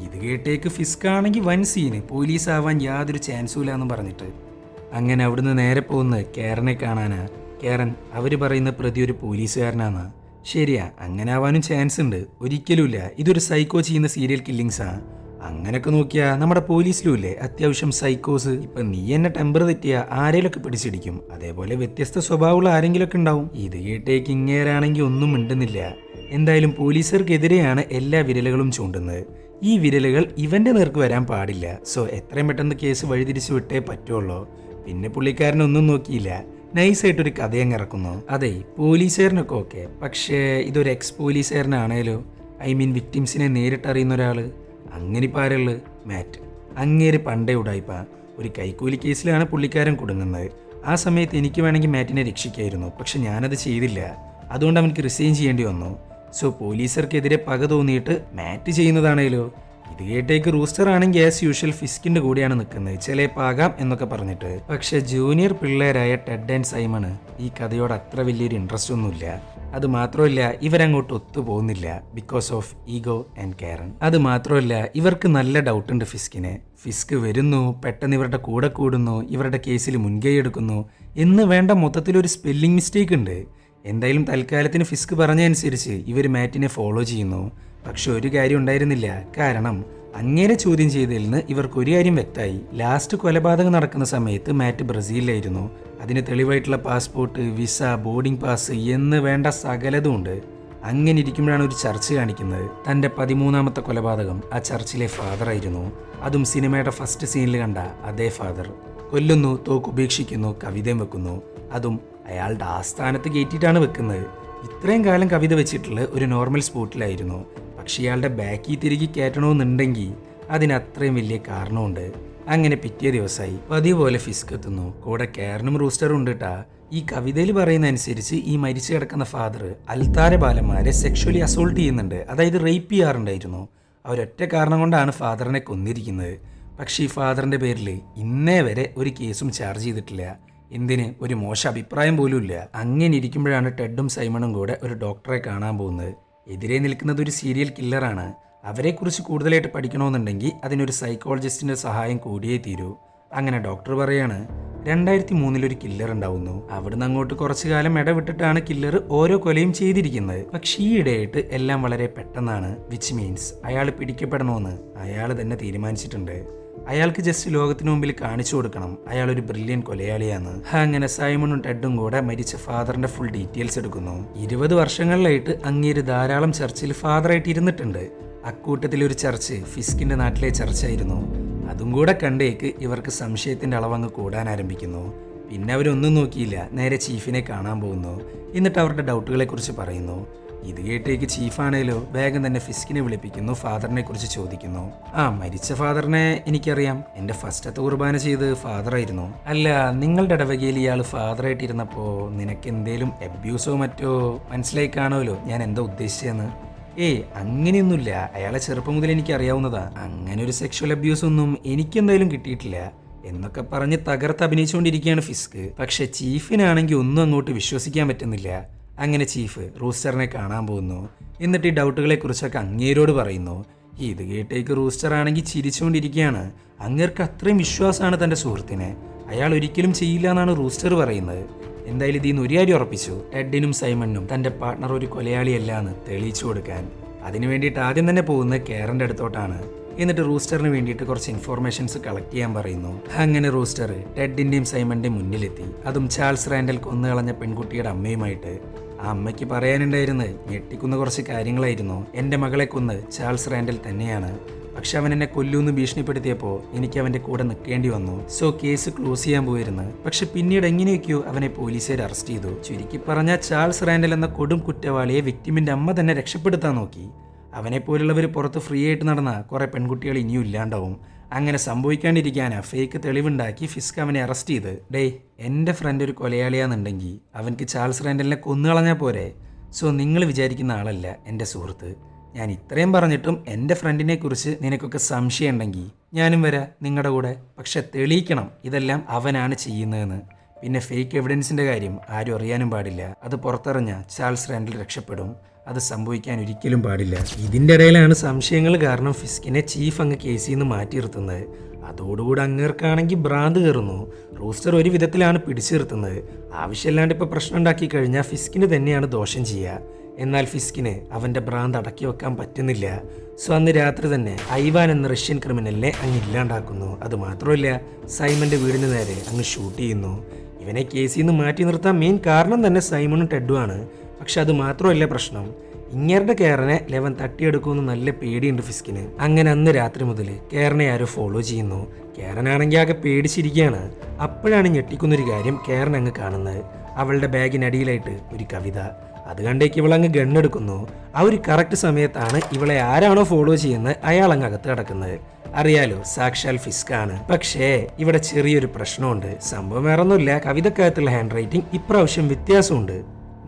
ഇത് കേട്ടേക്ക് ഫിസ്ക് ആണെങ്കിൽ വൻ സീന്, പോലീസ് ആവാൻ യാതൊരു ചാൻസും ഇല്ലാന്ന് പറഞ്ഞിട്ട്. അങ്ങനെ അവിടുന്ന് നേരെ പോകുന്നത് കേരനെ കാണാനാ. കേരൻ അവര് പറയുന്ന പ്രതി ഒരു പോലീസുകാരനാണ്. ശരിയാ, അങ്ങനെ ആവാനും ചാൻസ് ഉണ്ട്, ഒരിക്കലുമില്ല. ഇതൊരു സൈക്കോ ചെയ്യുന്ന സീരിയൽ കില്ലിങ്സാ. അങ്ങനെയൊക്കെ നോക്കിയാ നമ്മുടെ പോലീസിലും ഇല്ലേ അത്യാവശ്യം സൈക്കോസ്. ഇപ്പൊ നീ എന്നെ ടെമ്പർ തെറ്റിയാ ആരെങ്കിലൊക്കെ പിടിച്ചിടിക്കും, അതേപോലെ വ്യത്യസ്ത സ്വഭാവമുള്ള ആരെങ്കിലൊക്കെ ഉണ്ടാവും. ഇത് കേട്ടേക്ക് ഇങ്ങേരാണെങ്കിൽ ഒന്നും മിണ്ടുന്നില്ല. എന്തായാലും പോലീസുകാർക്കെതിരെയാണ് എല്ലാ വിരലുകളും ചൂണ്ടുന്നത്. ഈ വിരലുകൾ ഇവന്റെ നേർക്ക് വരാൻ പാടില്ല. സോ എത്രയും പെട്ടെന്ന് കേസ് വഴിതിരിച്ചു വിട്ടേ പറ്റുള്ളൂ. പിന്നെ പുള്ളിക്കാരനൊന്നും നോക്കിയില്ല, നൈസായിട്ടൊരു കഥയങ്ങ് ഇറക്കുന്നു. അതെ, പോലീസുകാരനൊക്കെ ഓക്കെ, പക്ഷേ ഇതൊരു എക്സ് പോലീസുകാരനാണേലോ, ഐ മീൻ വിക്ടിംസിനെ നേരിട്ട് അറിയുന്ന ഒരാള്. അങ്ങനെ ഇപ്പം ആരുള്ളു? മാറ്റ്. അങ്ങേര് പണ്ടേ ഉടായിപ്പ. ഒരു കൈക്കൂലി കേസിലാണ് പുള്ളിക്കാരൻ കുടുങ്ങുന്നത്. ആ സമയത്ത് എനിക്ക് വേണമെങ്കിൽ മാറ്റിനെ രക്ഷിക്കായിരുന്നു, പക്ഷെ ഞാനത് ചെയ്തില്ല. അതുകൊണ്ട് അവനക്ക് റിസൈൻ ചെയ്യേണ്ടി വന്നു. സോ പോലീസർക്കെതിരെ പക തോന്നിയിട്ട് മാറ്റ് ചെയ്യുന്നതാണേലോ. ഇത് കേട്ടേക്ക് റൂസ്റ്റർ ആണെങ്കിൽ ആസ് യൂഷ്വൽ ഫിസ്കിന്റെ കൂടെയാണ് നിൽക്കുന്നത്, ചിലപ്പാകാം എന്നൊക്കെ പറഞ്ഞിട്ട്. പക്ഷെ ജൂനിയർ പിള്ളേരായ ടെഡ് ആൻഡ് സൈമണ് ഈ കഥയോട് അത്ര വലിയൊരു ഇൻട്രസ്റ്റ് ഒന്നുമില്ല. അത് മാത്രമല്ല, ഇവരങ്ങോട്ട് ഒത്തുപോകുന്നില്ല ബിക്കോസ് ഓഫ് ഈഗോ ആൻഡ് കെയറൻ. അത് മാത്രമല്ല, ഇവർക്ക് നല്ല ഡൗട്ട് ഉണ്ട് ഫിസ്കിനെ. ഫിസ്ക് വരുന്നു, പെട്ടെന്ന് ഇവരുടെ കൂടെ കൂടുന്നു, ഇവരുടെ കേസിൽ മുൻകൈ എടുക്കുന്നു എന്ന് വേണ്ട, മൊത്തത്തിലൊരു സ്പെല്ലിംഗ് മിസ്റ്റേക്ക് ഉണ്ട്. എന്തായാലും തൽക്കാലത്തിന് ഫിസ്ക് പറഞ്ഞതനുസരിച്ച് ഇവർ മാറ്റിനെ ഫോളോ ചെയ്യുന്നു. പക്ഷെ ഒരു കാര്യം ഉണ്ടായിരുന്നില്ല, കാരണം അങ്ങേരെ ചോദ്യം ചെയ്തതിൽ നിന്ന് ഇവർക്ക് ഒരു കാര്യം വ്യക്തമായി. ലാസ്റ്റ് കൊലപാതകം നടക്കുന്ന സമയത്ത് മാറ്റ് ബ്രസീലിലായിരുന്നു. അതിന് തെളിവായിട്ടുള്ള പാസ്പോർട്ട്, വിസ, ബോർഡിംഗ് പാസ് എന്ന് വേണ്ട സകലതും ഉണ്ട്. അങ്ങനെ ഇരിക്കുമ്പോഴാണ് ഒരു ചർച്ച കാണിക്കുന്നത്. തൻ്റെ 13ാമത്തെ കൊലപാതകം ആ ചർച്ചിലെ ഫാദർ ആയിരുന്നു. അതും സിനിമയുടെ ഫസ്റ്റ് സീനിൽ കണ്ട അതേ ഫാദർ. കൊല്ലുന്നു, തോക്കുപേക്ഷിക്കുന്നു, കവിതയും വെക്കുന്നു. അതും അയാളുടെ ആസ്ഥാനത്ത് കയറ്റിയിട്ടാണ് വെക്കുന്നത്. ഇത്രയും കാലം കവിത വെച്ചിട്ടുള്ള ഒരു നോർമൽ സ്പോട്ടിലായിരുന്നു. പക്ഷെ ഇയാളുടെ ബാക്കിൽ തിരികെ കയറ്റണമെന്നുണ്ടെങ്കിൽ അതിന് അത്രയും വലിയ കാരണമുണ്ട്. അങ്ങനെ പിറ്റേ ദിവസമായി പതിവ് പോലെ ഫിസ്ക് എത്തുന്നു. കൂടെ കാരനും റൂസ്റ്ററും ഉണ്ട് കേട്ടാ. ഈ കവിതയിൽ പറയുന്ന അനുസരിച്ച് ഈ മരിച്ചു കിടക്കുന്ന ഫാദർ അൽത്താര ബാലന്മാരെ സെക്ഷുവലി അസോൾട്ട് ചെയ്യുന്നുണ്ട്, അതായത് റേപ്പ് ചെയ്യാറുണ്ടായിരുന്നു. അവരൊറ്റ കാരണം കൊണ്ടാണ് ഫാദറിനെ കൊന്നിരിക്കുന്നത്. പക്ഷേ ഈ ഫാദറിന്റെ പേരിൽ ഇന്നേ വരെ ഒരു കേസും ചാർജ് ചെയ്തിട്ടില്ല. എന്തിന്, ഒരു മോശം അഭിപ്രായം പോലും ഇല്ല. അങ്ങനെ ഇരിക്കുമ്പോഴാണ് ടെഡും സൈമണും കൂടെ ഒരു ഡോക്ടറെ കാണാൻ പോകുന്നത്. എതിരെ നിൽക്കുന്നത് ഒരു സീരിയൽ കില്ലറാണ്. അവരെക്കുറിച്ച് കൂടുതലായിട്ട് പഠിക്കണമെന്നുണ്ടെങ്കിൽ അതിനൊരു സൈക്കോളജിസ്റ്റിന്റെ സഹായം കൂടിയേ തീരൂ. അങ്ങനെ ഡോക്ടർ പറയാണ്, 2003 ഒരു കില്ലർ ഉണ്ടാവുന്നു. അവിടുന്ന് അങ്ങോട്ട് കുറച്ചു കാലം ഇടവിട്ടിട്ടാണ് കില്ലർ ഓരോ കൊലയും ചെയ്തിരിക്കുന്നത്. പക്ഷേ ഈ ഇടയായിട്ട് എല്ലാം വളരെ പെട്ടെന്നാണ്. വിച്ച് മീൻസ് അയാൾ പിടിക്കപ്പെടണമെന്ന് അയാൾ തന്നെ തീരുമാനിച്ചിട്ടുണ്ട്. അയാൾക്ക് ജസ്റ്റ് ലോകത്തിന് മുമ്പിൽ കാണിച്ചു കൊടുക്കണം അയാൾ ഒരു ബ്രില്യൻ കൊലയാളിയാണ്. അങ്ങനെ സൈമണും ടെഡും കൂടെ മരിച്ച ഫാദറിന്റെ ഫുൾ ഡീറ്റെയിൽസ് എടുക്കുന്നു. 20 വർഷങ്ങളിലായിട്ട് അങ്ങേര് ധാരാളം ചർച്ചിൽ ഫാദറായിട്ട് ഇരുന്നിട്ടുണ്ട്. അക്കൂട്ടത്തിലൊരു ചർച്ച് ഫിസ്കിന്റെ നാട്ടിലെ ചർച്ചായിരുന്നു. അതും കൂടെ കണ്ടേക്ക് ഇവർക്ക് സംശയത്തിന്റെ അളവങ്ങ് കൂടാൻ ആരംഭിക്കുന്നു. പിന്നെ അവരൊന്നും നോക്കിയില്ല, നേരെ ചീഫിനെ കാണാൻ പോകുന്നു. എന്നിട്ട് അവരുടെ ഡൗട്ടുകളെ കുറിച്ച് പറയുന്നു. ഇത് കേട്ടേക്ക് ചീഫാണേലോ വേഗം തന്നെ ഫിസ്കിനെ വിളിപ്പിക്കുന്നു, ഫാദറിനെ കുറിച്ച് ചോദിക്കുന്നു. മരിച്ച ഫാദറിനെ എനിക്കറിയാം, എന്റെ ഫസ്റ്റത്തെ കുർബാന ചെയ്ത് ഫാദറായിരുന്നു. അല്ല, നിങ്ങളുടെ ഇടവകയിൽ ഇയാൾ ഫാദറായിട്ടിരുന്നപ്പോ നിനക്ക് എന്തേലും അബ്യൂസോ മറ്റോ മനസ്സിലായി കാണുമല്ലോ ഞാൻ എന്താ ഉദ്ദേശിച്ചതെന്ന്. അങ്ങനെയൊന്നുമില്ല, അയാളെ ചെറുപ്പം മുതൽ എനിക്ക് അറിയാവുന്നതാ. അങ്ങനെ ഒരു സെക്ഷൽ അബ്യൂസ് ഒന്നും എനിക്കെന്തായാലും കിട്ടിയിട്ടില്ല എന്നൊക്കെ പറഞ്ഞ് തകർത്ത് അഭിനയിച്ചുകൊണ്ടിരിക്കുകയാണ് ഫിസ്ക്. പക്ഷെ ചീഫിനാണെങ്കിൽ ഒന്നും അങ്ങോട്ട് വിശ്വസിക്കാൻ പറ്റുന്നില്ല. അങ്ങനെ ചീഫ് റൂസ്റ്ററിനെ കാണാൻ പോകുന്നു. എന്നിട്ട് ഈ ഡൗട്ടുകളെ കുറിച്ചൊക്കെ അങ്ങേരോട് പറയുന്നു. ഇത് കേട്ടേക്ക് റൂസ്റ്റർ ആണെങ്കിൽ ചിരിച്ചുകൊണ്ടിരിക്കുകയാണ്. അങ്ങേർക്ക് അത്രയും വിശ്വാസമാണ് തന്റെ സുഹൃത്തിനെ, അയാൾ ഒരിക്കലും ചെയ്യില്ല എന്നാണ് റൂസ്റ്റർ പറയുന്നത്. എന്തായാലും ഇതിന്ന് ഒരു കാര്യം ഉറപ്പിച്ചു, ടെഡിനും സൈമണിനും തന്റെ പാർട്ണർ ഒരു കൊലയാളിയല്ല എന്ന് തെളിയിച്ചു കൊടുക്കാൻ. അതിനു വേണ്ടിയിട്ട് ആദ്യം തന്നെ പോകുന്നത് കേറന്റെ അടുത്തോട്ടാണ്. എന്നിട്ട് റൂസ്റ്ററിന് വേണ്ടിയിട്ട് കുറച്ച് ഇൻഫോർമേഷൻസ് കളക്ട് ചെയ്യാൻ പറയുന്നു. അങ്ങനെ റൂസ്റ്റർ ടെഡിന്റെയും സൈമണിന്റെയും മുന്നിലെത്തി, അതും ചാൾസ് റാൻഡൽ കൊന്നുകളഞ്ഞ പെൺകുട്ടിയുടെ അമ്മയുമായിട്ട്. ആ അമ്മയ്ക്ക് പറയാനുണ്ടായിരുന്നത് ഞെട്ടിക്കുന്ന കുറച്ച് കാര്യങ്ങളായിരുന്നു. എൻ്റെ മകളെ കൊന്ന് ചാൾസ് റാൻഡൽ തന്നെയാണ്, പക്ഷെ അവൻ എന്നെ കൊല്ലൂന്ന് ഭീഷണിപ്പെടുത്തിയപ്പോൾ എനിക്ക് അവൻ്റെ കൂടെ നിൽക്കേണ്ടി വന്നു. സോ കേസ് ക്ലോസ് ചെയ്യാൻ പോയിരുന്നു. പക്ഷെ പിന്നീട് എങ്ങനെയൊക്കെയോ അവനെ പോലീസുകാർ അറസ്റ്റ് ചെയ്തു. ചുരുക്കി പറഞ്ഞാൽ ചാൾസ് റാൻഡൽ എന്ന കൊടും കുറ്റവാളിയെ വിക്ടിമിൻ്റെ അമ്മ തന്നെ രക്ഷപ്പെടുത്താൻ നോക്കി. അവനെ പോലുള്ളവർ പുറത്ത് ഫ്രീ ആയിട്ട് നടന്ന കുറേ പെൺകുട്ടികൾ ഇനിയും ഇല്ലാണ്ടാവും. അങ്ങനെ സംഭവിക്കാണ്ടിരിക്കാനാ ഫേക്ക് തെളിവുണ്ടാക്കി ഫിസ്ക് അവനെ അറസ്റ്റ് ചെയ്ത്. എൻ്റെ ഫ്രണ്ട് ഒരു കൊലയാളിയാന്നുണ്ടെങ്കിൽ അവൻക്ക് ചാൾസ് റാൻഡലിനെ കൊന്നുകളഞ്ഞാൽ പോരെ. സോ നിങ്ങൾ വിചാരിക്കുന്ന ആളല്ല എൻ്റെ സുഹൃത്ത്. ഞാൻ ഇത്രയും പറഞ്ഞിട്ടും എൻ്റെ ഫ്രണ്ടിനെ കുറിച്ച് നിനക്കൊക്കെ സംശയം ഉണ്ടെങ്കിൽ ഞാനും വരാം നിങ്ങളുടെ കൂടെ. പക്ഷെ തെളിയിക്കണം ഇതെല്ലാം അവനാണ് ചെയ്യുന്നതെന്ന്. പിന്നെ ഫേക്ക് എവിഡൻസിൻ്റെ കാര്യം ആരും അറിയാനും പാടില്ല. അത് പുറത്തറിഞ്ഞാൽ ചാൾസ് റാൻഡൽ രക്ഷപ്പെടും. അത് സംഭവിക്കാൻ ഒരിക്കലും പാടില്ല. ഇതിൻ്റെ ഇടയിലാണ് സംശയങ്ങൾ കാരണം ഫിസ്കിനെ ചീഫ് അങ്ങ് കേസിൽ നിന്ന് മാറ്റി നിർത്തുന്നത്. അതോടുകൂടി അങ്ങേർക്കാണെങ്കിൽ ഭ്രാന്ത് കയറുന്നു. റൂസ്റ്റർ ഒരു വിധത്തിലാണ് പിടിച്ചു നിർത്തുന്നത്. ആവശ്യമില്ലാണ്ട് ഇപ്പോൾ പ്രശ്നം ഉണ്ടാക്കി കഴിഞ്ഞാൽ ഫിസ്കിന് തന്നെയാണ് ദോഷം ചെയ്യുക. എന്നാൽ ഫിസ്കിന് അവൻ്റെ ഭ്രാന്ത് അടക്കി വെക്കാൻ പറ്റുന്നില്ല. സോ അന്ന് രാത്രി തന്നെ ഐവാൻ എന്ന റഷ്യൻ ക്രിമിനലിനെ അങ്ങ് ഇല്ലാണ്ടാക്കുന്നു. അതുമാത്രമല്ല, സൈമന്റെ വീടിന് നേരെ അങ്ങ് ഷൂട്ട് ചെയ്യുന്നു. ഇവനെ കേസിൽ നിന്ന് മാറ്റി നിർത്താൻ മെയിൻ കാരണം തന്നെ സൈമണും ടെഡുമാണ്. പക്ഷെ അത് മാത്രമല്ല പ്രശ്നം, ഇങ്ങേരുടെ കേറനെ ലെവൻ തട്ടിയെടുക്കുമെന്ന് നല്ല പേടിയുണ്ട് ഫിസ്കിന്. അങ്ങനെ അന്ന് രാത്രി മുതൽ കേറനെ ആരോ ഫോളോ ചെയ്യുന്നു. കേറനാണെങ്കിൽ ആകെ പേടിച്ചിരിക്കുകയാണ്. അപ്പോഴാണ് ഞെട്ടിക്കുന്നൊരു കാര്യം കേറൻ അങ്ങ് കാണുന്നത്. അവളുടെ ബാഗിനടിയിലായിട്ട് ഒരു കവിത. അത് കണ്ടേക്ക് ഇവളങ്ങ് ഗണ്ണെടുക്കുന്നു. ആ ഒരു കറക്റ്റ് സമയത്താണ് ഇവളെ ആരാണോ ഫോളോ ചെയ്യുന്നത് അയാൾ അങ്ങ് അകത്ത് കിടക്കുന്നത്. അറിയാലോ, സാക്ഷാൽ ഫിസ്കാണ്. പക്ഷേ ഇവിടെ ചെറിയൊരു പ്രശ്നമുണ്ട്. സംഭവം വേറൊന്നുമില്ല, കവിതക്കകത്തുള്ള ഹാൻഡ് റൈറ്റിംഗ് ഇപ്രാവശ്യം വ്യത്യാസമുണ്ട്.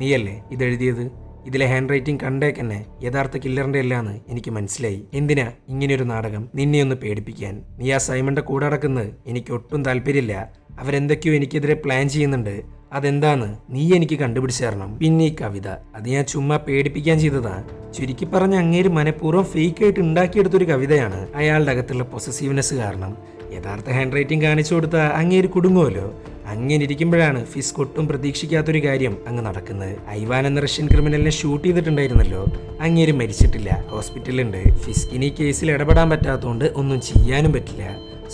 നീയല്ലേ ഇതെഴുതിയത്? ഇതിലെ ഹാൻഡ് റൈറ്റിംഗ് കണ്ടേക്കന്നെ യഥാർത്ഥ കില്ലറിന്റെ അല്ലാന്ന് എനിക്ക് മനസ്സിലായി. എന്തിനാ ഇങ്ങനെയൊരു നാടകം? നിന്നെ ഒന്ന് പേടിപ്പിക്കാൻ. നീ ആ സൈമന്റെ കൂടെ നടക്കുന്നത് എനിക്ക് ഒട്ടും താല്പര്യമില്ല. അവരെന്തൊക്കെയോ എനിക്കെതിരെ പ്ലാൻ ചെയ്യുന്നുണ്ട്. അതെന്താന്ന് നീ എനിക്ക് കണ്ടുപിടിച്ചു തരണം. പിന്നെ ഈ കവിത, അത് ഞാൻ ചുമ്മാ പേടിപ്പിക്കാൻ ചെയ്തതാ. ചുരുക്കി പറഞ്ഞ അങ്ങേര് മനഃപൂർവ്വം ഫേക്ക് ആയിട്ട് ഉണ്ടാക്കിയെടുത്തൊരു കവിതയാണ്. അയാളുടെ അകത്തുള്ള പൊസസീവ്നെസ് കാരണം യഥാർത്ഥ ഹാൻഡ് റൈറ്റിംഗ് കാണിച്ചു കൊടുത്താൽ അങ്ങേര് കുടുങ്ങുമല്ലോ. അങ്ങനെ ഇരിക്കുമ്പോഴാണ് ഫിസ്ക് ഒട്ടും പ്രതീക്ഷിക്കാത്തൊരു കാര്യം അങ്ങ് നടക്കുന്നത്. ഐവാൻ എന്ന റഷ്യൻ ക്രിമിനലിനെ ഷൂട്ട് ചെയ്തിട്ടുണ്ടായിരുന്നല്ലോ, അങ്ങേര് മരിച്ചിട്ടില്ല, ഹോസ്പിറ്റലുണ്ട്. ഫിസ്കിന് ഈ കേസിൽ ഇടപെടാൻ പറ്റാത്തതുകൊണ്ട് ഒന്നും ചെയ്യാനും പറ്റില്ല.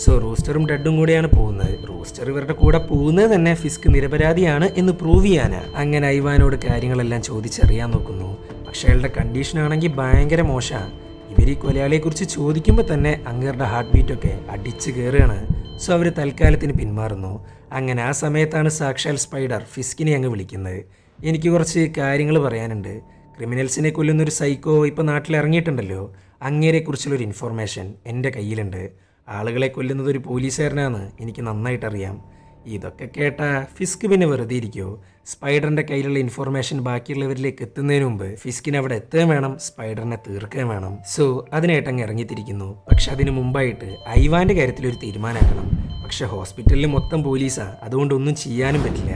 സോ റൂസ്റ്ററും ടെഡും കൂടെയാണ് പോകുന്നത്. റൂസ്റ്റർ ഇവരുടെ കൂടെ പോകുന്നത് തന്നെ ഫിസ്ക് നിരപരാധിയാണ് എന്ന് പ്രൂവ് ചെയ്യാനാ. അങ്ങനെ ഐവാനോട് കാര്യങ്ങളെല്ലാം ചോദിച്ചറിയാൻ നോക്കുന്നു. പക്ഷെ അയാളുടെ കണ്ടീഷൻ ആണെങ്കിൽ ഭയങ്കര മോശമാണ്. ഇവർ ഈ കൊലയാളിയെക്കുറിച്ച് ചോദിക്കുമ്പോൾ തന്നെ അങ്ങേരുടെ ഹാർട്ട് ബീറ്റൊക്കെ അടിച്ച് കയറുകയാണ്. സോ അവർ തൽക്കാലത്തിന് പിന്മാറുന്നു. അങ്ങനെ ആ സമയത്താണ് സാക്ഷാൽ സ്പൈഡർ ഫിസ്കിനെ അങ്ങ് വിളിക്കുന്നത്. എനിക്ക് കുറച്ച് കാര്യങ്ങൾ പറയാനുണ്ട്. ക്രിമിനൽസിനെ കൊല്ലുന്നൊരു സൈക്കോ ഇപ്പോൾ നാട്ടിൽ ഇറങ്ങിയിട്ടുണ്ടല്ലോ, അങ്ങേരെക്കുറിച്ചുള്ളൊരു ഇൻഫോർമേഷൻ എൻ്റെ കയ്യിലുണ്ട്. ആളുകളെ കൊല്ലുന്നത് ഒരു പോലീസുകാരനാണ്, എനിക്ക് നന്നായിട്ടറിയാം. ഇതൊക്കെ കേട്ടാ ഫിസ്ക് പിന്നെ വെറുതെ ഇരിക്കുമോ? സ്പൈഡറിൻ്റെ കയ്യിലുള്ള ഇൻഫോർമേഷൻ ബാക്കിയുള്ളവരിലേക്ക് എത്തുന്നതിന് മുമ്പ് ഫിസ്കിന് അവിടെ എത്തുകയും വേണം, സ്പൈഡറിനെ തീർക്കുകയും വേണം. സോ അതിനായിട്ട് അങ്ങ് ഇറങ്ങിത്തിരിക്കുന്നു. പക്ഷെ അതിന് മുമ്പായിട്ട് ഐവാൻ്റെ കാര്യത്തിൽ ഒരു തീരുമാനമാക്കണം. പക്ഷെ ഹോസ്പിറ്റലിൽ മൊത്തം പോലീസാ, അതുകൊണ്ട് ഒന്നും ചെയ്യാനും പറ്റില്ല.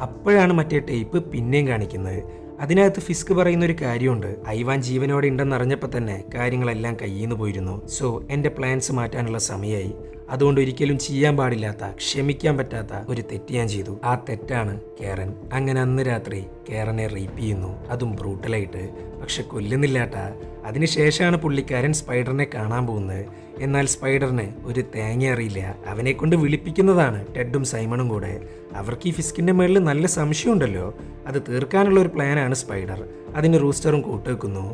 അപ്പോഴാണ് മറ്റേ ടേപ്പ് പിന്നെയും കാണിക്കുന്നത്. അതിനകത്ത് ഫിസ്ക് പറയുന്ന ഒരു കാര്യമുണ്ട്. ഐവാൻ ജീവനോടെ ഉണ്ടെന്നറിഞ്ഞപ്പോൾ തന്നെ കാര്യങ്ങളെല്ലാം കയ്യിൽ നിന്ന് പോയിരുന്നു. സോ എൻ്റെ പ്ലാൻസ് മാറ്റാനുള്ള സമയമായി. അതുകൊണ്ട് ഒരിക്കലും ചെയ്യാൻ പാടില്ലാത്ത, ക്ഷമിക്കാൻ പറ്റാത്ത ഒരു തെറ്റ് ഞാൻ ചെയ്തു. ആ തെറ്റാണ് കേറൻ. അങ്ങനെ അന്ന് രാത്രി കേറനെ റേപ്പ് ചെയ്യുന്നു, അതും ബ്രൂട്ടലായിട്ട്. പക്ഷെ കൊല്ലുന്നില്ലാട്ടാ. അതിനുശേഷമാണ് പുള്ളിക്കാരൻ സ്പൈഡറിനെ കാണാൻ പോകുന്നത്. എന്നാൽ സ്പൈഡറിന് ഒരു തേങ്ങ അറിയില്ല. അവനെ കൊണ്ട് വിളിപ്പിക്കുന്നതാണ് ടെഡും സൈമണും കൂടെ. അവർക്ക് ഈ ഫിസ്കിന്റെ മേളിൽ നല്ല സംശയമുണ്ടല്ലോ, അത് തീർക്കാനുള്ള ഒരു പ്ലാനാണ് സ്പൈഡർ. അതിന് റൂസ്റ്ററും കൂട്ടുവെക്കുന്നു.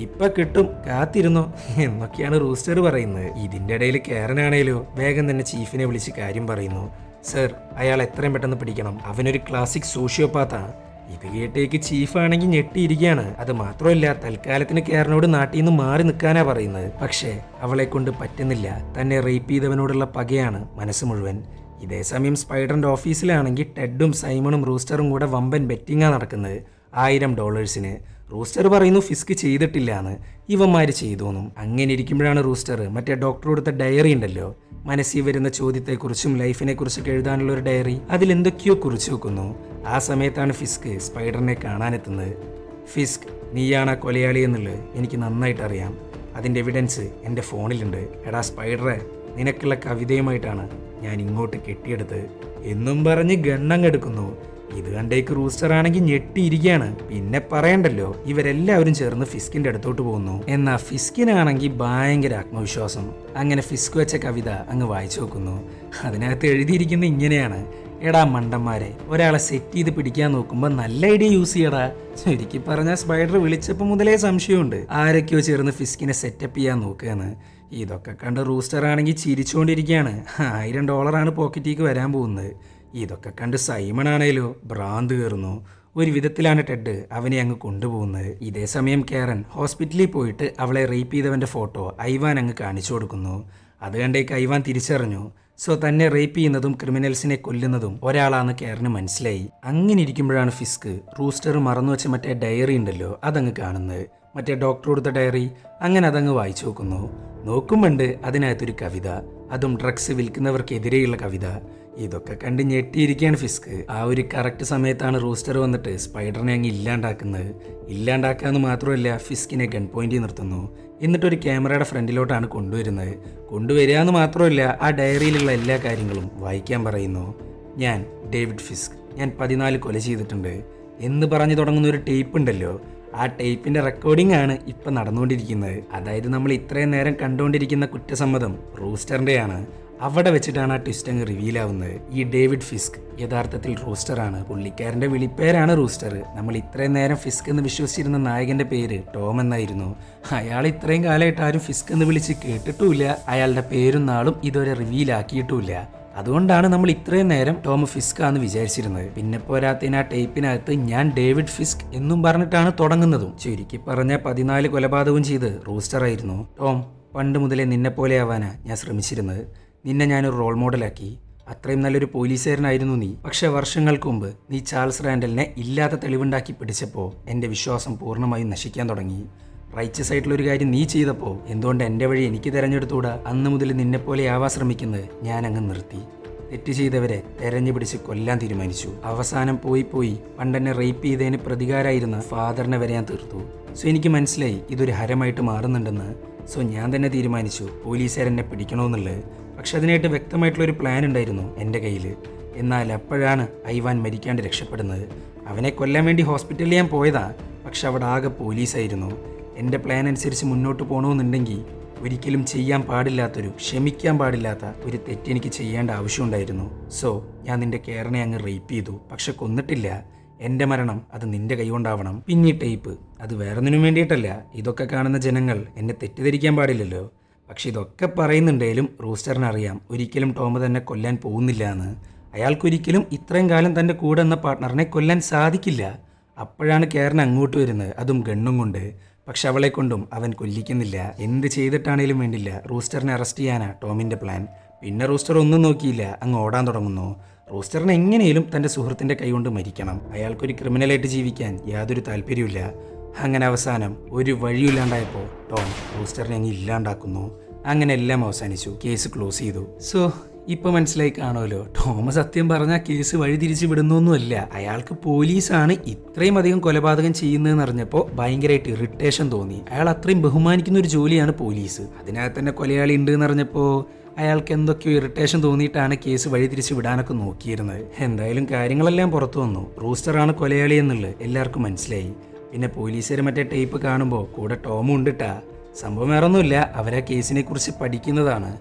ഇപ്പൊ കിട്ടും, കാത്തിരുന്നോ എന്നൊക്കെയാണ് റൂസ്റ്റർ പറയുന്നത്. ഇതിന്റെ ഇടയിൽ കേറനാണേലോ വേഗം തന്നെ ചീഫിനെ വിളിച്ച് കാര്യം പറയുന്നു. സർ, അയാൾ എത്രയും പെട്ടെന്ന് പിടിക്കണം. അവനൊരു ക്ലാസിക് സോഷ്യോപാത്താണ്. ഇത് കേട്ടേക്ക് ചീഫാണെങ്കിൽ ഞെട്ടിയിരിക്കുകയാണ്. അത് മാത്രമല്ല, തൽക്കാലത്തിന് കേരനോട് നാട്ടിൽ നിന്ന് മാറി നിൽക്കാനാ പറയുന്നത്. പക്ഷേ അവളെ കൊണ്ട് പറ്റുന്നില്ല. തന്നെ റേപ്പ് ചെയ്തവനോടുള്ള പകയാണ് മനസ്സ് മുഴുവൻ. ഇതേ സമയം സ്പൈഡറിന്റെ ഓഫീസിലാണെങ്കിൽ ടെഡും സൈമണും റൂസ്റ്ററും കൂടെ വമ്പൻ ബെറ്റിങ്ങാ നടക്കുന്നത്. $1000. റൂസ്റ്റർ പറയുന്നു ഫിസ്ക് ചെയ്തിട്ടില്ലാന്ന്, ഇവന്മാര് ചെയ്തോന്നും. അങ്ങനെ ഇരിക്കുമ്പോഴാണ് റൂസ്റ്റർ മറ്റേ ഡോക്ടർ കൊടുത്ത ഡയറി ഉണ്ടല്ലോ, മനസ്സിൽ വരുന്ന ചോദ്യത്തെക്കുറിച്ചും ലൈഫിനെ കുറിച്ചൊക്കെ എഴുതാനുള്ള ഒരു ഡയറി, അതിലെന്തൊക്കെയോ കുറിച്ചു വെക്കുന്നു. ആ സമയത്താണ് ഫിസ്ക് സ്പൈഡറിനെ കാണാനെത്തുന്നത്. ഫിസ്ക്, നീയാണ് ആ കൊലയാളി എന്നുള്ളത് എനിക്ക് നന്നായിട്ട് അറിയാം. അതിൻ്റെ എവിഡൻസ് എൻ്റെ ഫോണിലുണ്ട്. എടാ സ്പൈഡറെ, നിനക്കുള്ള കവിതയുമായിട്ടാണ് ഞാൻ ഇങ്ങോട്ട് കെട്ടിയെടുത്ത് എന്നും പറഞ്ഞ് ഗണ്ണങ്ങെടുക്കുന്നു. ഇത് കണ്ടേക്ക് റൂസ്റ്റർ ആണെങ്കിൽ ഞെട്ടിയിരിക്കുകയാണ്. പിന്നെ പറയണ്ടല്ലോ, ഇവരെല്ലാവരും ചേർന്ന് ഫിസ്കിന്റെ അടുത്തോട്ട് പോകുന്നു. എന്നാ ഫിസ്കിനാണെങ്കിൽ ഭയങ്കര ആത്മവിശ്വാസം. അങ്ങനെ ഫിസ്ക് വെച്ച കവിത അങ്ങ് വായിച്ചു നോക്കുന്നു. അതിനകത്ത് എഴുതിയിരിക്കുന്ന ഇങ്ങനെയാണ്: എടാ മണ്ടന്മാരെ, ഒരാളെ സെറ്റ് ചെയ്ത് പിടിക്കാൻ നോക്കുമ്പോൾ നല്ല ഐഡിയ യൂസ് ചെയ്യടാ. ശരിക്കും പറഞ്ഞാൽ സ്പൈഡർ വിളിച്ചപ്പോൾ മുതലേ സംശയമുണ്ട് ആരൊക്കെയോ ചേർന്ന് ഫിസ്കിനെ സെറ്റപ്പ് ചെയ്യാൻ നോക്കുകയെന്ന്. ഇതൊക്കെ കണ്ട് റൂസ്റ്റർ ആണെങ്കിൽ ചിരിച്ചുകൊണ്ടിരിക്കുകയാണ്. $1000 പോക്കറ്റിലേക്ക് വരാൻ പോകുന്നത്. ഇതൊക്കെ കണ്ട് സൈമൺ ആണേലോ ഭ്രാന്ത് കയറുന്നു. ഒരു വിധത്തിലാണ് ടെഡ് അവനെ അങ്ങ് കൊണ്ടുപോകുന്നത്. ഇതേ സമയം കാരൻ ഹോസ്പിറ്റലിൽ പോയിട്ട് അവളെ റേപ്പ് ചെയ്തവൻ്റെ ഫോട്ടോ ഐവാൻ അങ്ങ് കാണിച്ചു കൊടുക്കുന്നു. അത് കണ്ടേക്ക് ഐവാൻ തിരിച്ചറിഞ്ഞു. സോ തന്നെ റേപ്പ് ചെയ്യുന്നതും ക്രിമിനൽസിനെ കൊല്ലുന്നതും ഒരാളാന്ന് കാരന് മനസ്സിലായി. അങ്ങനെ ഇരിക്കുമ്പോഴാണ് ഫിസ്ക് റൂസ്റ്റർ മറന്നു വെച്ച മറ്റേ ഡയറി ഉണ്ടല്ലോ അതങ്ങ് കാണുന്നത്. മറ്റേ ഡോക്ടർ കൊടുത്ത ഡയറി. അങ്ങനെ അതങ്ങ് വായിച്ചു നോക്കുന്നു. നോക്കുമ്പോണ്ട് അതിനകത്തൊരു കവിത, അതും ഡ്രഗ്സ് വിൽക്കുന്നവർക്കെതിരെയുള്ള കവിത. ഇതൊക്കെ കണ്ട് ഞെട്ടിയിരിക്കുകയാണ് ഫിസ്ക്. ആ ഒരു കറക്റ്റ് സമയത്താണ് റൂസ്റ്റർ വന്നിട്ട് സ്പൈഡറിനെ അങ്ങ് ഇല്ലാണ്ടാക്കുന്നത്. ഇല്ലാണ്ടാക്കാന്ന് മാത്രമല്ല, ഫിസ്കിനെ ഗൺ പോയിന്റ് നിർത്തുന്നു. എന്നിട്ടൊരു ക്യാമറയുടെ ഫ്രണ്ടിലോട്ടാണ് കൊണ്ടുവരുന്നത്. കൊണ്ടുവരികയെന്ന് മാത്രമല്ല, ആ ഡയറിയിലുള്ള എല്ലാ കാര്യങ്ങളും വായിക്കാൻ പറയുന്നു. ഞാൻ ഡേവിഡ് ഫിസ്ക്, ഞാൻ 14 കൊല ചെയ്തിട്ടുണ്ട് എന്ന് പറഞ്ഞു തുടങ്ങുന്ന ഒരു ടേപ്പ് ഉണ്ടല്ലോ, ആ ടേപ്പിന്റെ റെക്കോർഡിംഗ് ആണ് ഇപ്പം നടന്നുകൊണ്ടിരിക്കുന്നത്. അതായത് നമ്മൾ ഇത്രയും നേരം കണ്ടുകൊണ്ടിരിക്കുന്ന കുറ്റസമ്മതം റൂസ്റ്ററിന്റെയാണ്. അവിടെ വെച്ചിട്ടാണ് ആ ട്വിസ്റ്റ് അങ്ങ് റിവീൽ ആവുന്നത്. ഈ ഡേവിഡ് ഫിസ്ക് യഥാർത്ഥത്തിൽ റൂസ്റ്ററാണ്. പുള്ളിക്കാരന്റെ വിളിപ്പേരാണ് റൂസ്റ്റർ. നമ്മൾ ഇത്രയും നേരം ഫിസ്ക് എന്ന് വിശ്വസിച്ചിരുന്ന നായകന്റെ പേര് ടോം എന്നായിരുന്നു. അയാൾ ഇത്രയും കാലമായിട്ട് ആരും ഫിസ്ക് എന്ന് വിളിച്ച് കേട്ടിട്ടുമില്ല. അയാളുടെ പേരും നാളും ഇതുവരെ റിവീൽ ആക്കിയിട്ടുമില്ല. അതുകൊണ്ടാണ് നമ്മൾ ഇത്രയും നേരം ടോം ഫിസ്ക് ആണെന്ന് വിചാരിച്ചിരുന്നത്. പിന്നെ പോരാത്തതിന് ആ ടേപ്പിനകത്ത് ഞാൻ ഡേവിഡ് ഫിസ്ക് എന്നും പറഞ്ഞിട്ടാണ് തുടങ്ങുന്നതും. ചുരുക്കി പറഞ്ഞ 14 കൊലപാതകവും ചെയ്ത് റൂസ്റ്റർ ആയിരുന്നു. ടോം, പണ്ട് മുതലേ നിന്നെ പോലെ ആവാനാ ഞാൻ ശ്രമിച്ചിരുന്നത്. നിന്നെ ഞാനൊരു റോൾ മോഡലാക്കി. അത്രയും നല്ലൊരു പോലീസുകാരനായിരുന്നു നീ. പക്ഷെ വർഷങ്ങൾക്ക് മുമ്പ് നീ ചാൾസ് റാൻഡലിനെ ഇല്ലാത്ത തെളിവുണ്ടാക്കി പിടിച്ചപ്പോൾ എൻ്റെ വിശ്വാസം പൂർണ്ണമായും നശിക്കാൻ തുടങ്ങി. റൈച്ചസ് ആയിട്ടുള്ളൊരു കാര്യം നീ ചെയ്തപ്പോൾ എന്തുകൊണ്ട് എൻ്റെ വഴി എനിക്ക് തിരഞ്ഞെടുത്തുകൂടാ? അന്ന് മുതൽ നിന്നെപ്പോലെ ആവാൻ ശ്രമിക്കുന്നത് ഞാൻ അങ്ങ് നിർത്തി. തെറ്റ് ചെയ്തവരെ തെരഞ്ഞു പിടിച്ച് കൊല്ലാൻ തീരുമാനിച്ചു. അവസാനം പോയി പണ്ടെന്നെ റേപ്പ് ചെയ്തതിന് പ്രതികാരമായിരുന്ന ഫാദറിനെ വരെ ഞാൻ തീർത്തു. സോ എനിക്ക് മനസ്സിലായി ഇതൊരു ഹരമായിട്ട് മാറുന്നുണ്ടെന്ന്. സോ ഞാൻ തന്നെ തീരുമാനിച്ചു പോലീസുകാരെന്നെ പിടിക്കണമെന്നുള്ളത്. പക്ഷെ അതിനായിട്ട് വ്യക്തമായിട്ടുള്ളൊരു പ്ലാൻ ഉണ്ടായിരുന്നു എൻ്റെ കയ്യിൽ. എന്നാൽ അപ്പോഴാണ് ഐവാൻ മരിക്കാണ്ട് രക്ഷപ്പെടുന്നത്. അവനെ കൊല്ലാൻ വേണ്ടി ഹോസ്പിറ്റലിൽ ഞാൻ പോയതാ. പക്ഷെ അവിടെ ആകെ പോലീസായിരുന്നു. എൻ്റെ പ്ലാൻ അനുസരിച്ച് മുന്നോട്ട് പോകണമെന്നുണ്ടെങ്കിൽ ഒരിക്കലും ചെയ്യാൻ പാടില്ലാത്തൊരു, ക്ഷമിക്കാൻ പാടില്ലാത്ത ഒരു തെറ്റ് എനിക്ക് ചെയ്യേണ്ട ആവശ്യമുണ്ടായിരുന്നു. സോ ഞാൻ നിൻ്റെ കേരനെ അങ്ങ് റേപ്പ് ചെയ്തു. പക്ഷെ കൊന്നിട്ടില്ല. എൻ്റെ മരണം അത് നിൻ്റെ കൈകൊണ്ടാവണം. പിന്നെ ടേപ്പ് അത് വേറൊന്നിനും വേണ്ടിയിട്ടല്ല. ഇതൊക്കെ കാണുന്ന ജനങ്ങൾ എന്നെ തെറ്റിദ്ധരിക്കാൻ പാടില്ലല്ലോ. പക്ഷെ ഇതൊക്കെ പറയുന്നുണ്ടെങ്കിലും റൂസ്റ്ററിനറിയാം ഒരിക്കലും ടോം തന്നെ കൊല്ലാൻ പോകുന്നില്ല എന്ന്. അയാൾക്കൊരിക്കലും ഇത്രയും കാലം തൻ്റെ കൂടെ എന്ന പാർട്ട്ണറിനെ കൊല്ലാൻ സാധിക്കില്ല. അപ്പോഴാണ് കാരൻ അങ്ങോട്ട് വരുന്നത്, അതും ഗണ്ണും കൊണ്ട്. പക്ഷെ അവളെ കൊണ്ടും അവൻ കൊല്ലിക്കുന്നില്ല. എന്ത് ചെയ്തിട്ടാണേലും വേണ്ടില്ല, റൂസ്റ്ററിനെ അറസ്റ്റ് ചെയ്യാനാ ടോമിൻ്റെ പ്ലാൻ. പിന്നെ റൂസ്റ്റർ ഒന്നും നോക്കിയില്ല, അങ്ങ് ഓടാൻ തുടങ്ങുന്നു. റൂസ്റ്ററിനെ എങ്ങനെയും തൻ്റെ സുഹൃത്തിൻ്റെ കൈകൊണ്ട് മരിക്കണം. അയാൾക്കൊരു ക്രിമിനലായിട്ട് ജീവിക്കാൻ യാതൊരു താല്പര്യമില്ല. അങ്ങനെ അവസാനം ഒരു വഴിയില്ലാണ്ടായപ്പോൾ ടോം റൂസ്റ്ററിനെ അങ്ങ് ഇല്ലാണ്ടാക്കുന്നു. അങ്ങനെ എല്ലാം അവസാനിച്ചു. കേസ് ക്ലോസ് ചെയ്തു. സോ ഇപ്പൊ മനസ്സിലായി കാണുമല്ലോ, ടോം സത്യം പറഞ്ഞാൽ കേസ് വഴിതിരിച്ച് വിടുന്നൊന്നുമല്ല. അയാൾക്ക് പോലീസാണ് ഇത്രയും അധികം കൊലപാതകം ചെയ്യുന്നതെന്ന് അറിഞ്ഞപ്പോൾ ഭയങ്കരമായിട്ട് ഇറിറ്റേഷൻ തോന്നി. അയാൾ അത്രയും ബഹുമാനിക്കുന്ന ഒരു ജോലിയാണ് പോലീസ്. അതിനകത്ത് തന്നെ കൊലയാളി ഉണ്ട് എന്ന് അറിഞ്ഞപ്പോൾ അയാൾക്ക് എന്തൊക്കെയോ ഇറിറ്റേഷൻ തോന്നിയിട്ടാണ് കേസ് വഴിതിരിച്ച് വിടാനൊക്കെ നോക്കിയിരുന്നത്. എന്തായാലും കാര്യങ്ങളെല്ലാം പുറത്തു വന്നു. റൂസ്റ്ററാണ് കൊലയാളി എന്നുള്ളത് എല്ലാവർക്കും മനസ്സിലായി. പിന്നെ പോലീസുകാർ മറ്റേ ടേപ്പ് കാണുമ്പോൾ കൂടെ ടോമും ഉണ്ടിട്ടാ. സംഭവം വേറൊന്നുമില്ല, അവരാ കേസിനെ കുറിച്ച് പഠിക്കുന്നതാണ്.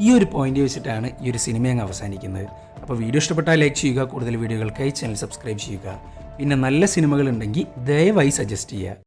ഈ ഒരു പോയിന്റ് വെച്ചിട്ടാണ് ഈ ഒരു സിനിമ അങ്ങ് അവസാനിക്കുന്നത്. അപ്പോൾ വീഡിയോ ഇഷ്ടപ്പെട്ടാൽ ലൈക്ക് ചെയ്യുക. കൂടുതൽ വീഡിയോകൾക്കായി ചാനൽ സബ്സ്ക്രൈബ് ചെയ്യുക. പിന്നെ നല്ല സിനിമകളുണ്ടെങ്കിൽ ദയവായി സജസ്റ്റ് ചെയ്യുക.